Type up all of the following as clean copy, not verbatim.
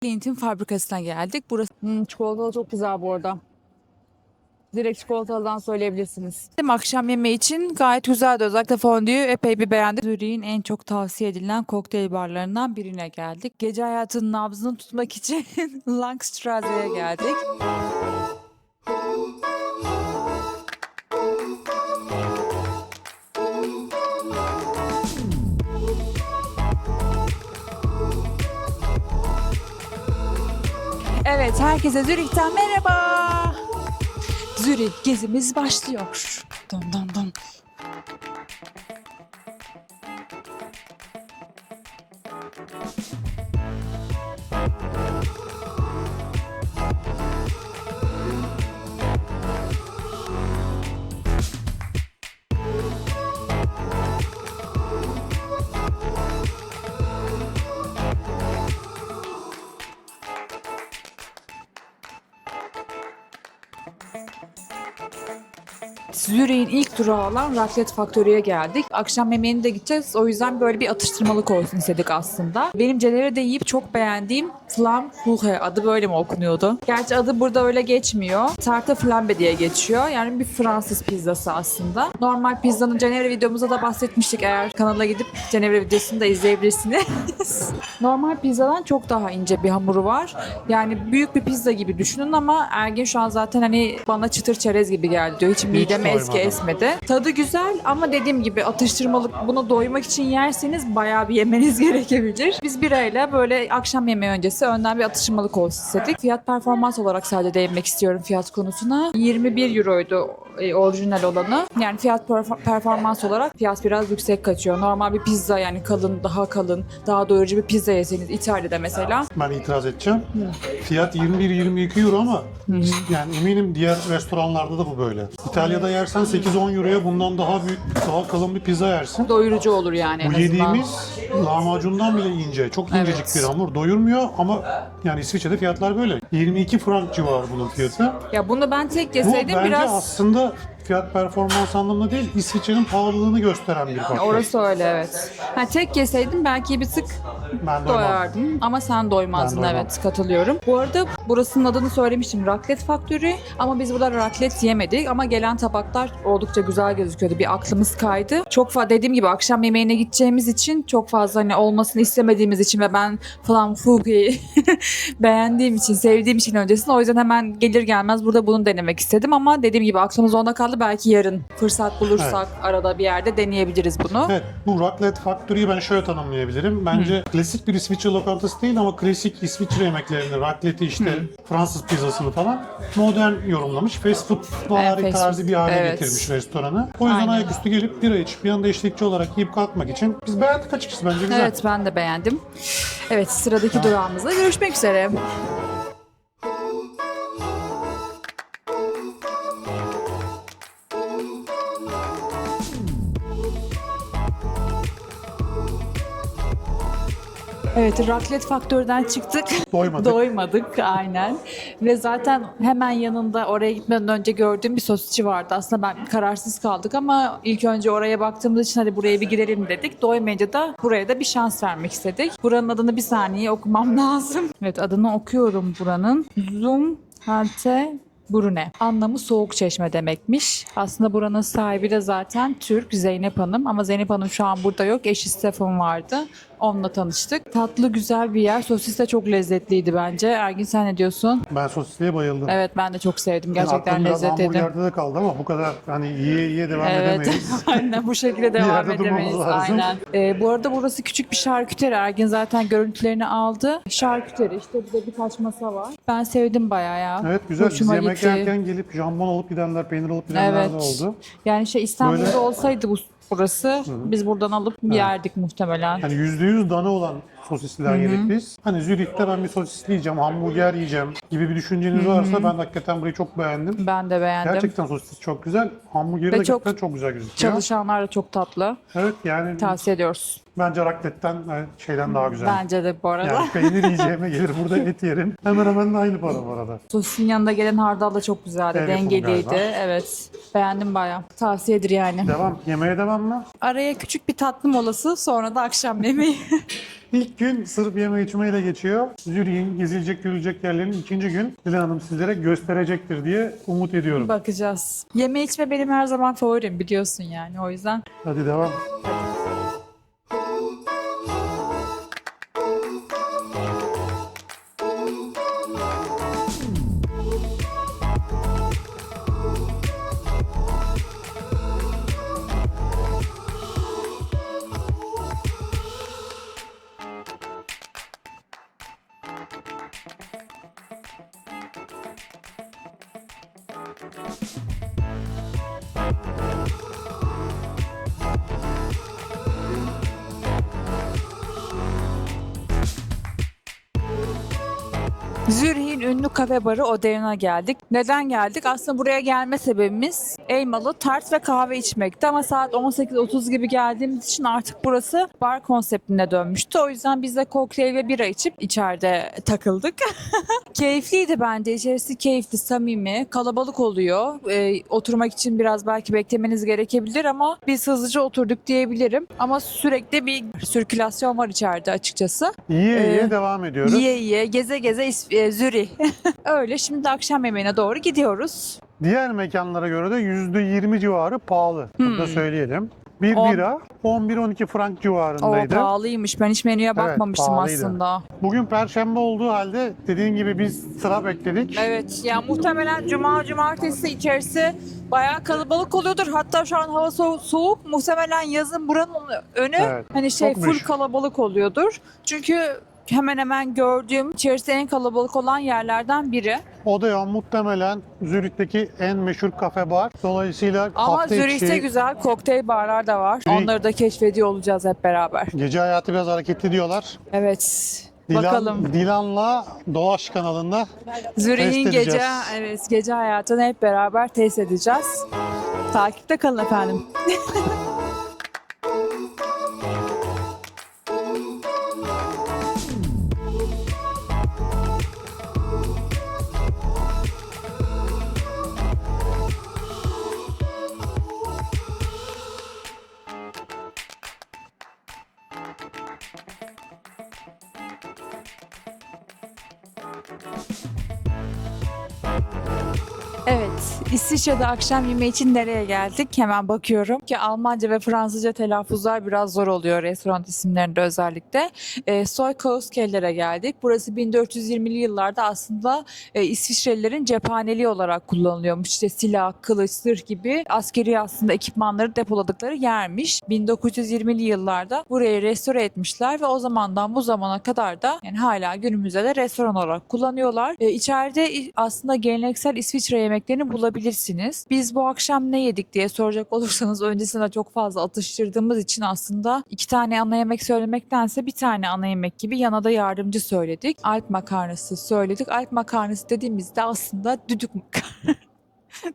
Lint'in fabrikasına geldik. Burası çikolatalı çok güzel bu arada. Direkt çikolatalıdan söyleyebilirsiniz. Akşam yemeği için gayet güzeldi. Özellikle fondüyü epey bir beğendik. Zürih'in en çok tavsiye edilen kokteyl barlarından birine geldik. Gece hayatının nabzını tutmak için Langstrasse'ye geldik. Evet, herkese Zürih'ten merhaba. Zürih gezimiz başlıyor. Dın dın dın. Zürih'in ilk durağı olan Raclette Factory'ye geldik. Akşam yemeğine de gideceğiz. O yüzden böyle bir atıştırmalık olsun istedik aslında. Benim Cenevre'de yiyip çok beğendiğim Flammkuchen, adı böyle mi okunuyordu? Gerçi adı burada öyle geçmiyor. Tarte flambe diye geçiyor. Yani bir Fransız pizzası aslında. Normal pizzanın Cenevre videomuzda da bahsetmiştik. Eğer kanala gidip Cenevre videosunu da izleyebilirsiniz. Normal pizzadan çok daha ince bir hamuru var. Yani büyük bir pizza gibi düşünün ama Ergin şu an zaten hani bana çıtır çerez gibi geldi diyor. Hiç mideme esmedi. Tadı güzel ama dediğim gibi atıştırmalık, buna doymak için yerseniz bayağı bir yemeniz gerekebilir. Biz birayla böyle akşam yemeği öncesi önden bir atıştırmalık olsun istedik. Fiyat performans olarak sadece değinmek istiyorum fiyat konusuna. 21 euroydu orijinal olanı. Yani fiyat performans olarak fiyat biraz yüksek kaçıyor. Normal bir pizza, yani kalın, daha doyurucu bir pizza yeseniz İtalya'da mesela. Ben itiraz edeceğim. Fiyat 21-22 euro ama yani eminim diğer restoranlarda da bu böyle. İtalya'da yersen 8-10 euroya bundan daha büyük, daha kalın bir pizza yersin. Doyurucu olur yani en Bu azından. yediğimiz lahmacundan bile ince. Çok incecik Evet. bir hamur. Doyurmuyor ama yani İsviçre'de fiyatlar böyle. 22 frank civarı bunun fiyatı. Ya bunu ben tek Bu yeseydim bence biraz... aslında fiyat performans anlamında değil, İsviçre'nin pahalılığını gösteren bir faktör. Orası öyle, evet. Ha, tek yeseydim belki bir tık Ben doymam. doyardım ama sen doymazdın, Ben doymam. evet, katılıyorum. Bu arada burasının adını söylemiştim, Raclette Factory, ama biz burada raclette yemedik ama gelen tabaklar oldukça güzel gözüküyordu. Bir aklımız kaydı. Çok fazla, dediğim gibi akşam yemeğine gideceğimiz için çok fazla hani olmasını istemediğimiz için ve ben falan Fugu'yu beğendiğim için, sevdiğim için öncesinde, o yüzden hemen gelir gelmez burada bunu denemek istedim ama dediğim gibi aklımız onda kaldı. Belki yarın fırsat bulursak arada bir yerde deneyebiliriz bunu. Evet, bu Raclette Factory'yi ben şöyle tanımlayabilirim. Bence klasik bir İsviçre lokantası değil ama klasik İsviçre yemeklerini, raclette'i işte Fransız pizzasını falan modern yorumlamış. Fast food fast tarzı bir hale evet. getirmiş restoranı. O yüzden Aynen. ayaküstü gelip bira içip bir anda eşlikçi olarak yiyip kalkmak için biz beğendik açıkçası, bence güzel. Evet, ben de beğendim. Evet, sıradaki durağımızda görüşmek üzere. Evet, Raclette Faktör'den çıktık. Doymadık. Doymadık aynen. Ve zaten hemen yanında oraya gitmeden önce gördüğüm bir sosisçi vardı. Aslında ben kararsız kaldık ama ilk önce oraya baktığımız için hadi buraya bir gidelim dedik. Doymayınca da buraya da bir şans vermek istedik. Buranın adını bir saniye okumam lazım. Evet, adını okuyorum buranın. Zumhalte Brune. Anlamı soğuk çeşme demekmiş. Aslında buranın sahibi de zaten Türk, Zeynep Hanım. Ama Zeynep Hanım şu an burada yok. Eşi Stefan vardı. Onunla tanıştık. Tatlı, güzel bir yer. Sosis de çok lezzetliydi bence. Ergin, sen ne diyorsun? Ben sosisliğe bayıldım. Evet, ben de çok sevdim. Yani Gerçekten aklım biraz lezzetliydi. hamburgerde de kaldı ama bu kadar hani yiye devam Evet, edemeyiz. aynen bu şekilde devam yerde durmamız edemeyiz. lazım. Aynen. Bu arada burası küçük bir şarküteri. Ergin zaten görüntülerini aldı. Şarküteri, işte bir de birkaç masa var. Ben sevdim bayağı ya. Evet, güzel. Biz Hoşuma yemek gitti. yerken gelip jambon alıp gidenler, peynir alıp gidenler de Evet. oldu. Yani İstanbul'da Böyle- olsaydı burası, biz buradan alıp yerdik muhtemelen. Hani %100 dana olan sosisler yedik biz. Hani Zürih'te ben bir sosisli yiyeceğim, hamburger yiyeceğim gibi bir düşünceniz varsa ben hakikaten burayı çok beğendim. Ben de beğendim. Gerçekten sosis çok güzel. Hamburgeri Ve de çok gerçekten çok güzel gözüküyor. Çalışanlar da çok tatlı. Evet, yani Tavsiye ediyoruz. bence raclette'ten şeyden daha güzel. Bence de bu arada. Yani peynir yiyeceğime gelir burada et yerim. Hemen hemen de aynı para bu arada. Sosisin yanında gelen hardal da çok güzeldi. Ev yapımı Dengeliydi. galiba. Evet. Beğendim bayağı. Tavsiyedir yani. Devam. Yemeğe devam mı? Araya küçük bir tatlı molası, sonra da akşam yemeği. İlk gün sırf yeme içmeyle geçiyor. Zürih'in gezilecek görülecek yerlerin ikinci gün Dilan Hanım sizlere gösterecektir diye umut ediyorum. Bakacağız. Yeme içme benim her zaman favorim biliyorsun yani o yüzden. Hadi devam. Zürih'in ünlü kafe barı Odeon'a geldik. Neden geldik? Aslında buraya gelme sebebimiz elmalı tart ve kahve içmekti ama saat 18.30 gibi geldiğimiz için artık burası bar konseptine dönmüştü. O yüzden biz de kokteyl ve bira içip içeride takıldık. Keyifliydi bence. İçerisi keyifli, samimi, kalabalık oluyor. Oturmak için biraz belki beklemeniz gerekebilir ama biz hızlıca oturduk diyebilirim. Ama sürekli bir sirkülasyon var içeride açıkçası. Yiye devam ediyoruz. Yiye geze geze Zürih. Öyle şimdi akşam yemeğine doğru gidiyoruz. Diğer mekanlara göre de %20 civarı pahalı. Bunu da söyleyelim. Bir On- bira 11-12 frank O civarındaydı. pahalıymış. Ben hiç menüye bakmamıştım pahalıydı. aslında. Bugün Perşembe olduğu halde dediğin gibi biz sıra bekledik. Evet ya muhtemelen cumartesi içerisi bayağı kalabalık oluyordur. Hatta şu an hava soğuk. Muhtemelen yazın buranın önü Evet, hani çok full meşhur. kalabalık oluyordur. Çünkü hemen hemen gördüğüm içerisi en kalabalık olan yerlerden biri. Odeon muhtemelen Zürih'teki en meşhur kafe bar. Dolayısıyla Ama hafta Zürih'te içi güzel kokteyl barlar da var. Zürih- Onları da keşfediyor olacağız hep beraber. gece hayatı biraz hareketli diyorlar. Evet. Bakalım. Dilan'la Dolaş kanalında Zürih'in test gece edeceğiz. gece hayatını hep beraber test edeceğiz. Takipte kalın efendim. Evet, İsviçre'de akşam yemeği için nereye geldik? Hemen bakıyorum ki Almanca ve Fransızca telaffuzlar biraz zor oluyor restoran isimlerinde özellikle. Soykauskeller'e geldik. Burası 1420'li yıllarda aslında İsviçrelilerin cephaneliği olarak kullanılıyormuş. İşte silah, kılıç, zırh gibi askeri aslında ekipmanları depoladıkları yermiş. 1920'li yıllarda burayı restore etmişler ve o zamandan bu zamana kadar da yani hala günümüzde de restoran olarak kullanıyorlar. İçeride aslında geleneksel İsviçre yemeklerini bulabilirsiniz. Biz bu akşam ne yedik diye soracak olursanız öncesinde çok fazla atıştırdığımız için aslında 2 tane ana yemek söylemektense bir tane ana yemek gibi yana da yardımcı söyledik. Alp makarnası söyledik. Alp makarnası dediğimizde aslında düdük makarna.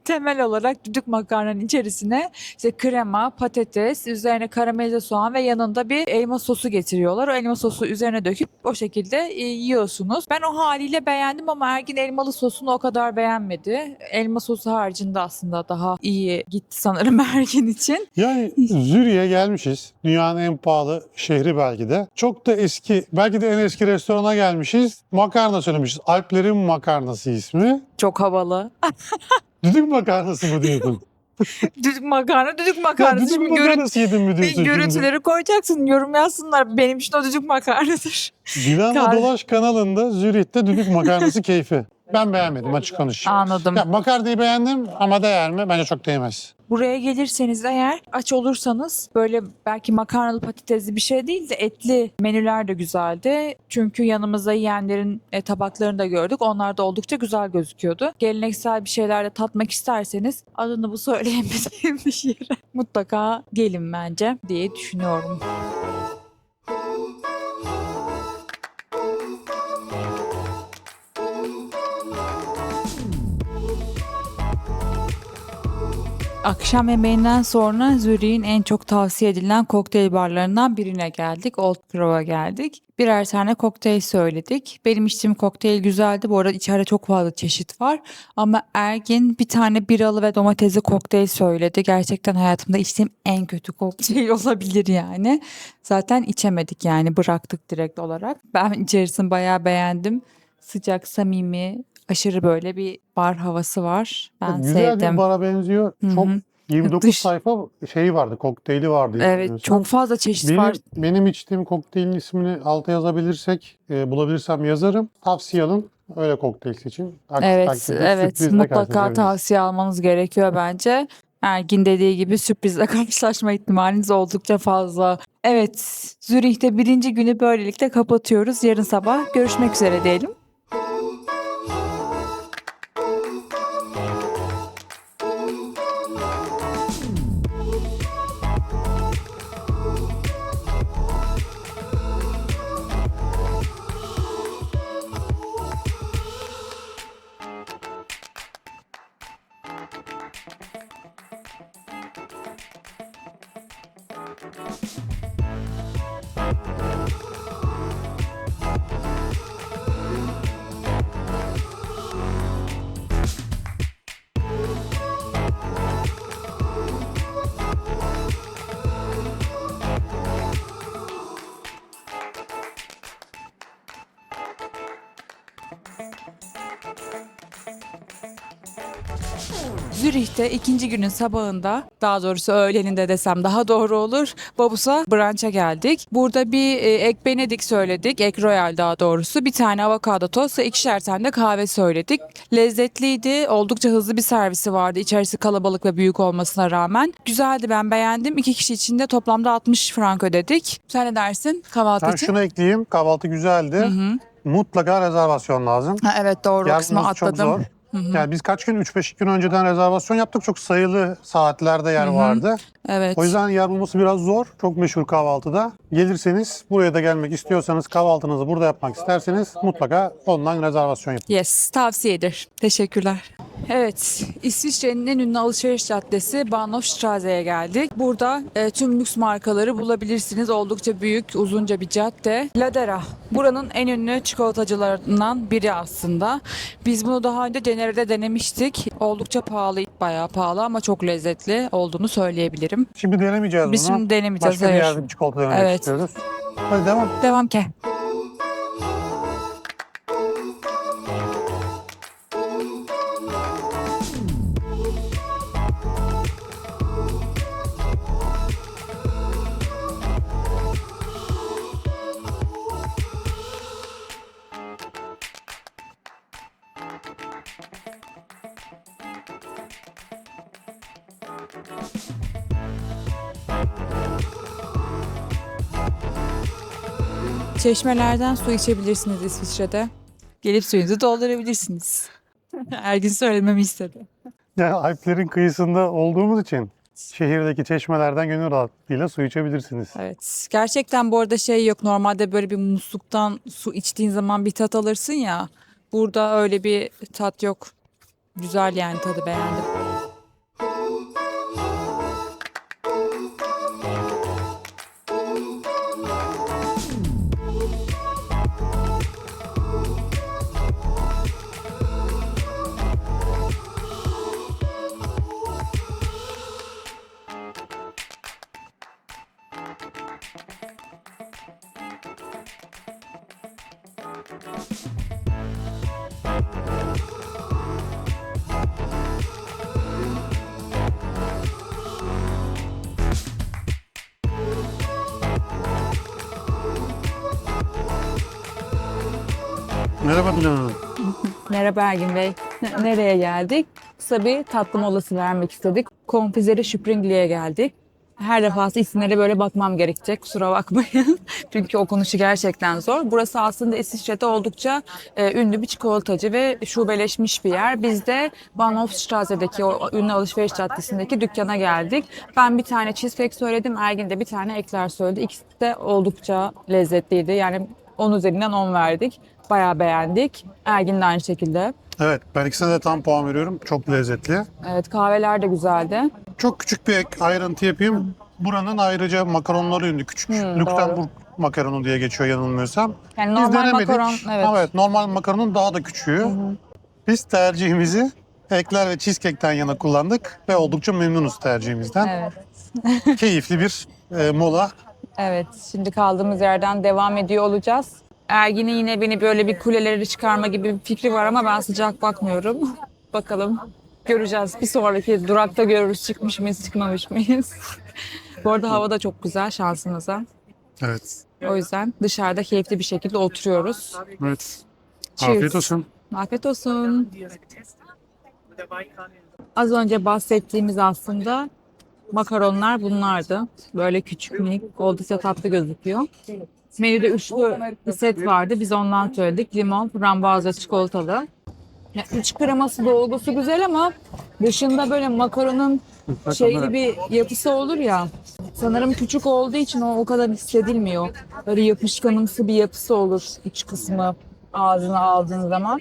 Temel olarak düdük makarnanın içerisine işte krema, patates, üzerine karamelize soğan ve yanında bir elma sosu getiriyorlar. O elma sosu üzerine döküp o şekilde yiyorsunuz. Ben o haliyle beğendim ama Ergin elmalı sosunu o kadar beğenmedi. Elma sosu haricinde aslında daha iyi gitti sanırım Ergin için. Yani Zürih'e gelmişiz. Dünyanın en pahalı şehri belki de. Çok da eski, belki de en eski restorana gelmişiz. Makarna söylemişiz. Alplerin makarnası ismi. Çok havalı. Düdük makarnası mı diyorsun? Düdük makarna, düdük Ya makarna. düdük Şimdi makarnası yedim mi diyorsun şimdi? görüntüleri koyacaksın, yorum yazsınlar. Benim için o düdük makarnadır. Dilan'la Kar- Dolaş kanalında Zürih'te düdük makarnası keyfi. Ben beğenmedim açık konuşayım. Anladım. Ya makarnayı beğendim ama değer mi? Bence çok değmez. Buraya gelirseniz eğer aç olursanız böyle belki makarnalı patatesli bir şey değil de etli menüler de güzeldi. Çünkü yanımızda yiyenlerin tabaklarını da gördük. Onlar da oldukça güzel gözüküyordu. Geleneksel bir şeyler de tatmak isterseniz adını bu söyleyemediğim bir yere mutlaka gelin bence diye düşünüyorum. Akşam yemeğinden sonra Zürih'in en çok tavsiye edilen kokteyl barlarından birine geldik. Old Crowe'a geldik. Birer tane kokteyl söyledik. Benim içtiğim kokteyl güzeldi. Bu arada içeride çok fazla çeşit var. Ama Ergin bir tane biralı ve domatesli kokteyl söyledi. Gerçekten hayatımda içtiğim en kötü kokteyl olabilir yani. Zaten içemedik yani, bıraktık direkt olarak. Ben içerisini bayağı beğendim. Sıcak, samimi, aşırı böyle bir bar havası var. Ben Güzel bir sevdim. bara benziyor. Çok 29 Dış- sayfa şeyi vardı, kokteyli vardı. Evet, hatırlıyorsam. çok fazla çeşit Benim, var. benim içtiğim kokteylin ismini alta yazabilirsek, bulabilirsem yazarım. Tavsiye alın. Öyle kokteyl seçin. Aksi Evet, takdirde evet. sürprizle Mutlaka karşılaşabiliriz. tavsiye almanız gerekiyor bence. Ergin dediği gibi sürprizle karşılaşma ihtimaliniz oldukça fazla. Evet, Zürih'te birinci günü böylelikle kapatıyoruz. Yarın sabah görüşmek üzere diyelim. Zürih'te ikinci günün sabahında, daha doğrusu öğleninde desem daha doğru olur, Babus'a brunch'a geldik. Burada bir egg benedict söyledik, egg royal daha doğrusu. Bir tane avokado tost ve ikişer tane de kahve söyledik. Lezzetliydi, oldukça hızlı bir servisi vardı. İçerisi kalabalık ve büyük olmasına rağmen. Güzeldi, ben beğendim. 2 kişi için de toplamda 60 frank ödedik. Sen ne dersin kahvaltı Ben için? şunu ekleyeyim. Kahvaltı güzeldi. Mutlaka rezervasyon lazım. Ha, evet, doğru, o kısmı Yer bulması çok atladım. zor. Yani biz kaç gün? 3-5 gün önceden rezervasyon yaptık. Çok sayılı saatlerde yer vardı. Evet. O yüzden yer bulması biraz zor. Çok meşhur kahvaltıda. Gelirseniz, buraya da gelmek istiyorsanız, kahvaltınızı burada yapmak isterseniz mutlaka online rezervasyon yapın. Yes, tavsiyedir. Teşekkürler. Evet, İsviçre'nin en ünlü alışveriş caddesi Bahnhofstrasse'ye geldik. Burada tüm lüks markaları bulabilirsiniz. Oldukça büyük, uzunca bir cadde. Ladera, buranın en ünlü çikolatacılarından biri aslında. Biz bunu daha önce Cenere'de denemiştik. Oldukça pahalı, bayağı pahalı ama çok lezzetli olduğunu söyleyebilirim. Şimdi denemeyeceğiz Biz bunu. şimdi denemeyeceğiz, Başka bir hayır. yerde bir çikolata denemek Evet. istiyoruz. Hadi devam. Devam ki. Çeşmelerden su içebilirsiniz İsviçre'de. Gelip suyunuzu doldurabilirsiniz. Ergin söylememi istedi. Yani Alplerin kıyısında olduğumuz için şehirdeki çeşmelerden gönül rahatlığıyla su içebilirsiniz. Evet. Gerçekten bu arada şey yok. Normalde böyle bir musluktan su içtiğin zaman bir tat alırsın ya. Burada öyle bir tat yok. Güzel yani, tadı beğendim. Merhaba Dilan Hanım. Merhaba Ergin Bey. Nereye geldik? Kısa bir tatlı molası vermek istedik. Konfizeri Springli'ye geldik. Her defasında isimlere böyle bakmam gerekecek. Kusura bakmayın. Çünkü okunuşu gerçekten zor. Burası aslında İsviçre'de oldukça ünlü bir çikolatacı ve şubeleşmiş bir yer. Biz de Bahnhofstrasse'deki o ünlü alışveriş caddesindeki dükkana geldik. Ben bir tane cheesecake söyledim. Ergin de bir tane ekler söyledi. İkisi de oldukça lezzetliydi. Yani 10 üzerinden 10 verdik. Bayağı beğendik. Ergin de aynı şekilde. Evet, ben ikisine de tam puan veriyorum. Çok lezzetli. Evet, kahveler de güzeldi. Çok küçük bir ek ayrıntı yapayım. Buranın ayrıca makaronları ünlü. Küçük Lüksemburg makaronu diye geçiyor yanılmıyorsam. Yani Biz normal denemedik. makaron, evet. Evet, normal makaronun daha da küçüğü. Biz tercihimizi ekler ve cheesecake'ten yana kullandık ve oldukça memnunuz tercihimizden. Evet. Keyifli bir mola. Evet, şimdi kaldığımız yerden devam ediyor olacağız. Ergin'in yine beni böyle bir kuleleri çıkarma gibi bir fikri var ama ben sıcak bakmıyorum. Bakalım, göreceğiz. Bir sonraki durakta görürüz çıkmış mıyız, çıkmamış mıyız. Bu arada hava da çok güzel şansımıza. Evet. O yüzden dışarıda keyifli bir şekilde oturuyoruz. Evet. Cheers. Afiyet olsun. Afiyet olsun. Az önce bahsettiğimiz aslında makaronlar bunlardı. Böyle küçük minik, oldukça tatlı gözüküyor. Menüde üçlü bir set vardı. Biz ondan söyledik. Limon, frambuazla, çikolatalı. Ya, iç kreması, dolgusu güzel ama dışında böyle makaronun şeyli bir yapısı olur ya. Sanırım küçük olduğu için o kadar hissedilmiyor. Böyle yapışkanımsı bir yapısı olur iç kısmı ağzına aldığın zaman.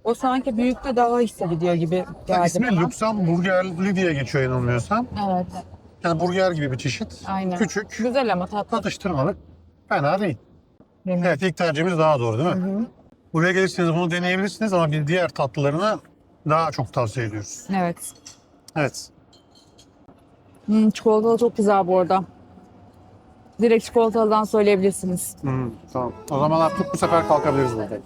O sanki büyükte daha hissediliyor gibi geldi İsmi bana. Lüksemburgerli diye geçiyor yanılmıyorsam. Evet, Yani burger gibi bir çeşit. aynen. Küçük, Güzel ama tatlı. atıştırmalık. Fena değil. Değil mi? Evet, ilk tercihimiz daha doğru değil mi? Buraya gelirseniz bunu deneyebilirsiniz ama bir diğer tatlılarını daha çok tavsiye ediyoruz. Evet. Evet. Çikolatalı çok güzel bu arada. Direkt çikolatalıdan söyleyebilirsiniz. Tamam. O zaman artık bu sefer kalkabiliriz burada.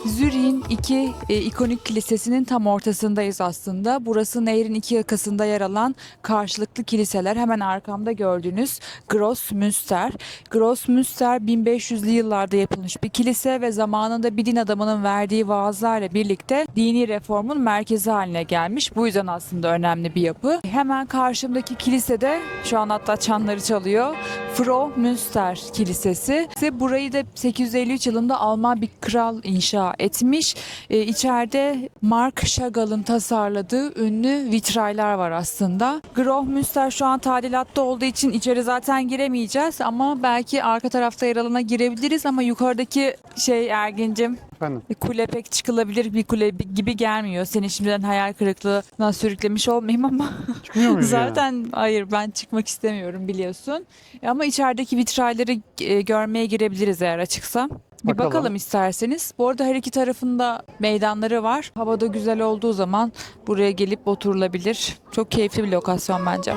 Zürih'in iki ikonik kilisesinin tam ortasındayız aslında. Burası nehrin iki yakasında yer alan karşılıklı kiliseler. Hemen arkamda gördüğünüz Grossmünster. Grossmünster 1500'lü yıllarda yapılmış bir kilise ve zamanında bir din adamının verdiği vaazlarla birlikte dini reformun merkezi haline gelmiş. Bu yüzden aslında önemli bir yapı. Hemen karşımdaki kilisede şu an hatta çanları çalıyor. Fromünster Kilisesi. Burayı da 853 yılında Alman bir kral inşa etmiş. İçeride Mark Chagall'ın tasarladığı ünlü vitraylar var aslında. Grossmünster şu an tadilatta olduğu için içeri zaten giremeyeceğiz ama belki arka tarafta yer alana girebiliriz ama yukarıdaki Ergin'cim, Efendim? kule pek çıkılabilir bir kule gibi gelmiyor. Seni şimdiden hayal kırıklığına sürüklemiş olmayayım ama Çıkmıyor muyuz zaten hayır, ben çıkmak istemiyorum biliyorsun. Ama içerideki vitrayları görmeye girebiliriz eğer açıksa. Bir bakalım isterseniz. Bu arada her iki tarafında meydanları var. Havada güzel olduğu zaman buraya gelip oturulabilir. Çok keyifli bir lokasyon bence.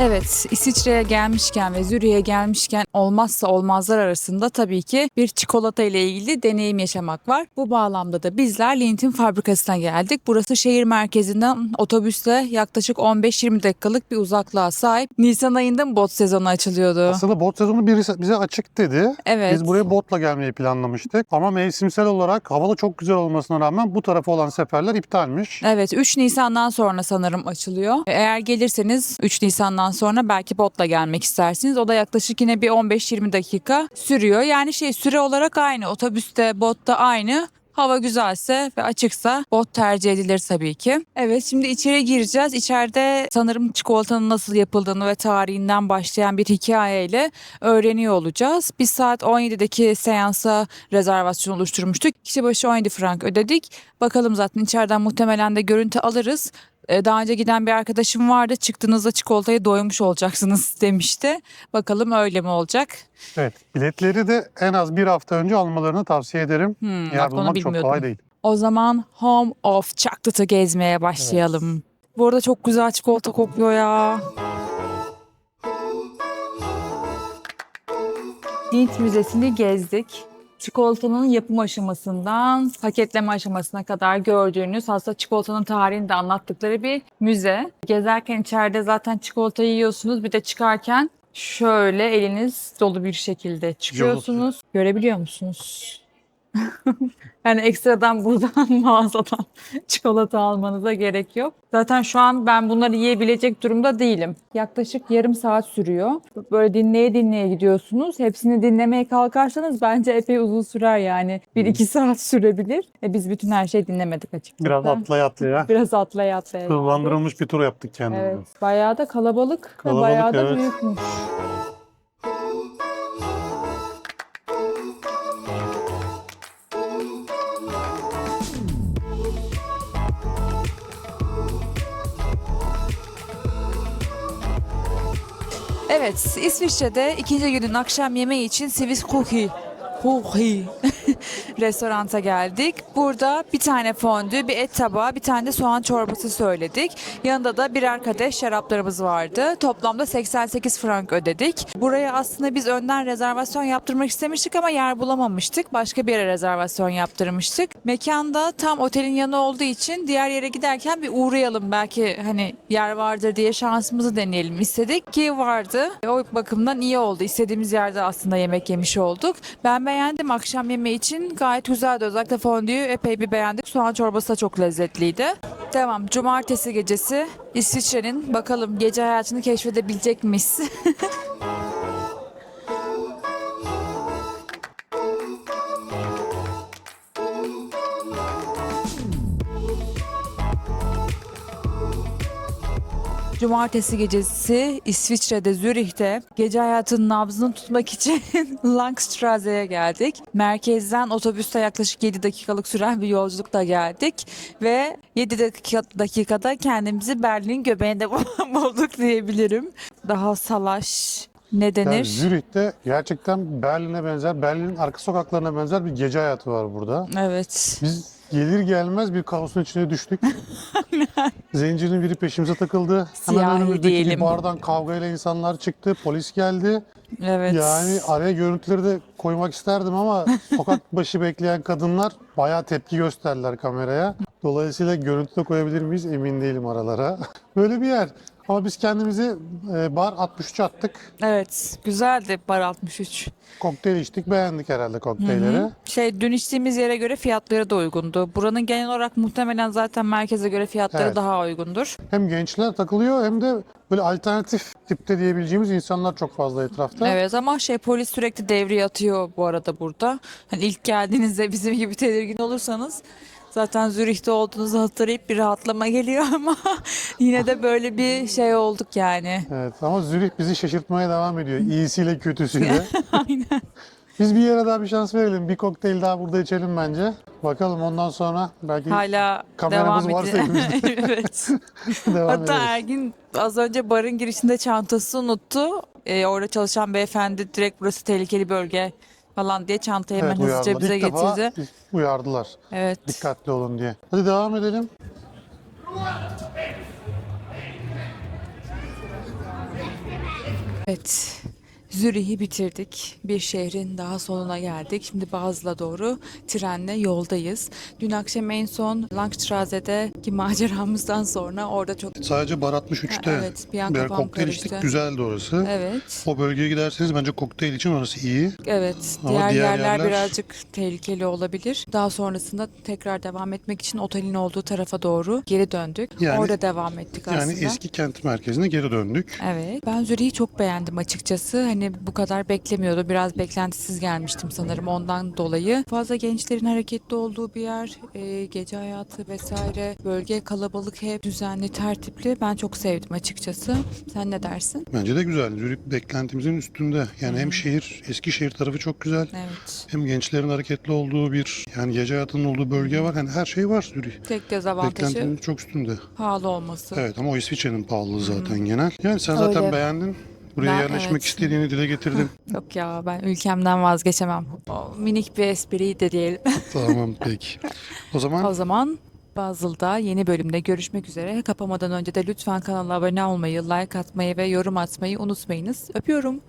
Evet, İsviçre'ye gelmişken ve Zürih'e gelmişken olmazsa olmazlar arasında tabii ki bir çikolata ile ilgili deneyim yaşamak var. Bu bağlamda da bizler Lintt'in fabrikasına geldik. Burası şehir merkezinden otobüsle yaklaşık 15-20 dakikalık bir uzaklığa sahip. Nisan ayında mı bot sezonu açılıyordu? Aslında bot sezonu bize açık dedi. Evet. Biz buraya botla gelmeyi planlamıştık. Ama mevsimsel olarak havalı çok güzel olmasına rağmen bu tarafa olan seferler iptalmiş. Evet, 3 Nisan'dan sonra sanırım açılıyor. Eğer gelirseniz 3 Nisan'dan sonra belki botla gelmek istersiniz. O da yaklaşık yine bir 15-20 dakika sürüyor. Yani süre olarak aynı. Otobüste, botta aynı. Hava güzelse ve açıksa bot tercih edilir tabii ki. Evet, şimdi içeri gireceğiz. İçeride sanırım çikolatanın nasıl yapıldığını ve tarihinden başlayan bir hikayeyle öğreniyor olacağız. Biz saat 17'deki seansa rezervasyon oluşturmuştuk. Kişi başı 17 frank ödedik. Bakalım, zaten içeriden muhtemelen de görüntü alırız. Daha önce giden bir arkadaşım vardı. Çıktığınızda çikolataya doymuş olacaksınız demişti. Bakalım öyle mi olacak? Evet. Biletleri de en az bir hafta önce almalarını tavsiye ederim. Bak, Yer onu bulmak çok bilmiyordum. kolay değil. O zaman Home of Chocolate'ı gezmeye başlayalım. Bu arada çok güzel çikolata kokuyor ya. Lindt Müzesi'ni gezdik. Çikolatanın yapım aşamasından paketleme aşamasına kadar gördüğünüz, aslında çikolatanın tarihini de anlattıkları bir müze. Gezerken içeride zaten çikolatayı yiyorsunuz. Bir de çıkarken şöyle eliniz dolu bir şekilde çıkıyorsunuz. Görebiliyor musunuz? Yani ekstradan buradan mağazadan çikolata almanıza gerek yok. Zaten şu an ben bunları yiyebilecek durumda değilim. Yaklaşık yarım saat sürüyor. Böyle dinleye dinleye gidiyorsunuz. Hepsini dinlemeye kalkarsanız bence epey uzun sürer yani. 1-2 saat sürebilir. Biz bütün her şeyi dinlemedik açıkçası. Biraz atlaya atlaya. Biraz atlaya atlaya. Hızlandırılmış bir tur yaptık kendimize. Evet. Bayağı da kalabalık ve Kalabalık, bayağı da evet. büyükmüş. Evet, İsviçre'de ikinci günün akşam yemeği için Swiss Cookie restoranta geldik. Burada bir tane fondü, bir et tabağı, bir tane de soğan çorbası söyledik. Yanında da birer kadeh şaraplarımız vardı. Toplamda 88 frank ödedik. Buraya aslında biz önden rezervasyon yaptırmak istemiştik ama yer bulamamıştık. Başka bir yere rezervasyon yaptırmıştık. Mekanda tam otelin yanı olduğu için diğer yere giderken bir uğrayalım. Belki hani yer vardır diye şansımızı deneyelim istedik ki vardı. O bakımdan iyi oldu. İstediğimiz yerde aslında yemek yemiş olduk. Ben beğendim akşam yemeği için. Gayet güzeldi. Özellikle fondüyü epey bir beğendik. Soğan çorbası da çok lezzetliydi. Devam. Cumartesi gecesi İsviçre'nin bakalım gece hayatını keşfedebilecek miyiz? Cumartesi gecesi İsviçre'de Zürih'te gece hayatının nabzını tutmak için Langstrasse'ye geldik. Merkezden otobüste yaklaşık 7 dakikalık süren bir yolculukla geldik ve 7 dakikada kendimizi Berlin'in göbeğinde bulduk diyebilirim. Daha salaş ne denir? Yani Zürih'te gerçekten Berlin'e benzer, Berlin'in arka sokaklarına benzer bir gece hayatı var burada. Evet. Biz gelir gelmez bir kaosun içine düştük. Zencinin biri peşimize takıldı. Hemen Siyahi önümüzdeki diyelim. bir bardan kavgayla insanlar çıktı. Polis geldi. Evet. Yani araya görüntüleri de koymak isterdim ama sokak başı bekleyen kadınlar bayağı tepki gösterdiler kameraya. Dolayısıyla görüntü de koyabilir miyiz emin değilim aralara. Böyle bir yer. Ama biz kendimizi bar 63'e attık. Evet. Güzeldi Bar 63. Kokteyl içtik, beğendik herhalde kokteylleri. Dün içtiğimiz yere göre fiyatları da uygundu. Buranın genel olarak muhtemelen zaten merkeze göre fiyatları Evet. daha uygundur. Hem gençler takılıyor hem de böyle alternatif tipte diyebileceğimiz insanlar çok fazla etrafta. Evet ama polis sürekli devriye atıyor bu arada burada. Hani ilk geldiğinizde bizim gibi tedirgin olursanız zaten Zürih'te olduğunuzu hatırlayıp bir rahatlama geliyor ama yine de böyle bir şey olduk yani. Evet ama Zürih bizi şaşırtmaya devam ediyor. İyisiyle kötüsüyle. Aynen. Biz bir yere daha bir şans verelim. Bir kokteyl daha burada içelim bence. Bakalım ondan sonra belki Hala kameramız devam varsa ediyor. elimizde Evet. devam Hatta ederiz. Ergin az önce barın girişinde çantasını unuttu. Orada çalışan beyefendi direkt burası tehlikeli bölge falan diye çantayı hemen Evet, hızlıca uyardılar. bize İlk defa getirdi. uyardılar. Evet. Dikkatli olun diye. Hadi devam edelim. Evet. Zürih'i bitirdik. Bir şehrin daha sonuna geldik. Şimdi Basel'a doğru trenle yoldayız. Dün akşam en son Langstrasse'deki maceramızdan sonra orada çok... Sadece bar 63'te Evet, bir an birer kafam kokteyl karıştı. içtik. Güzeldi orası. Evet. O bölgeye giderseniz bence kokteyl için orası iyi. Evet. Ama Diğer diğer yerler yerler- birazcık tehlikeli olabilir. Daha sonrasında tekrar devam etmek için otelin olduğu tarafa doğru geri döndük. Yani- Orada devam ettik aslında. Yani eski kent merkezine geri döndük. Evet. Ben Zürih'i çok beğendim açıkçası. Hani bu kadar beklemiyordum. Biraz beklentisiz gelmiştim sanırım ondan dolayı. Fazla gençlerin hareketli olduğu bir yer. Gece hayatı vesaire. Bölge kalabalık, hep düzenli, tertipli. Ben çok sevdim açıkçası. Sen ne dersin? Bence de güzel. Zürih beklentimizin üstünde. Yani hem şehir, Eskişehir tarafı çok güzel. Evet. Hem gençlerin hareketli olduğu bir, yani gece hayatının olduğu bölge var. Hani her şey var Zürih. Tek dezavantajı Beklentimin çok üstünde. pahalı olması. Evet ama o İsviçre'nin pahalılığı zaten genel. Yani sen zaten Öyle. beğendin. Buraya Ben- yerleşmek evet. istediğini dile getirdin. Yok ya, ben ülkemden vazgeçemem. O minik bir espriyi de diyelim. Tamam peki. O zaman O zaman Basel'da yeni bölümde görüşmek üzere. Kapamadan önce de lütfen kanala abone olmayı, like atmayı ve yorum atmayı unutmayınız. Öpüyorum.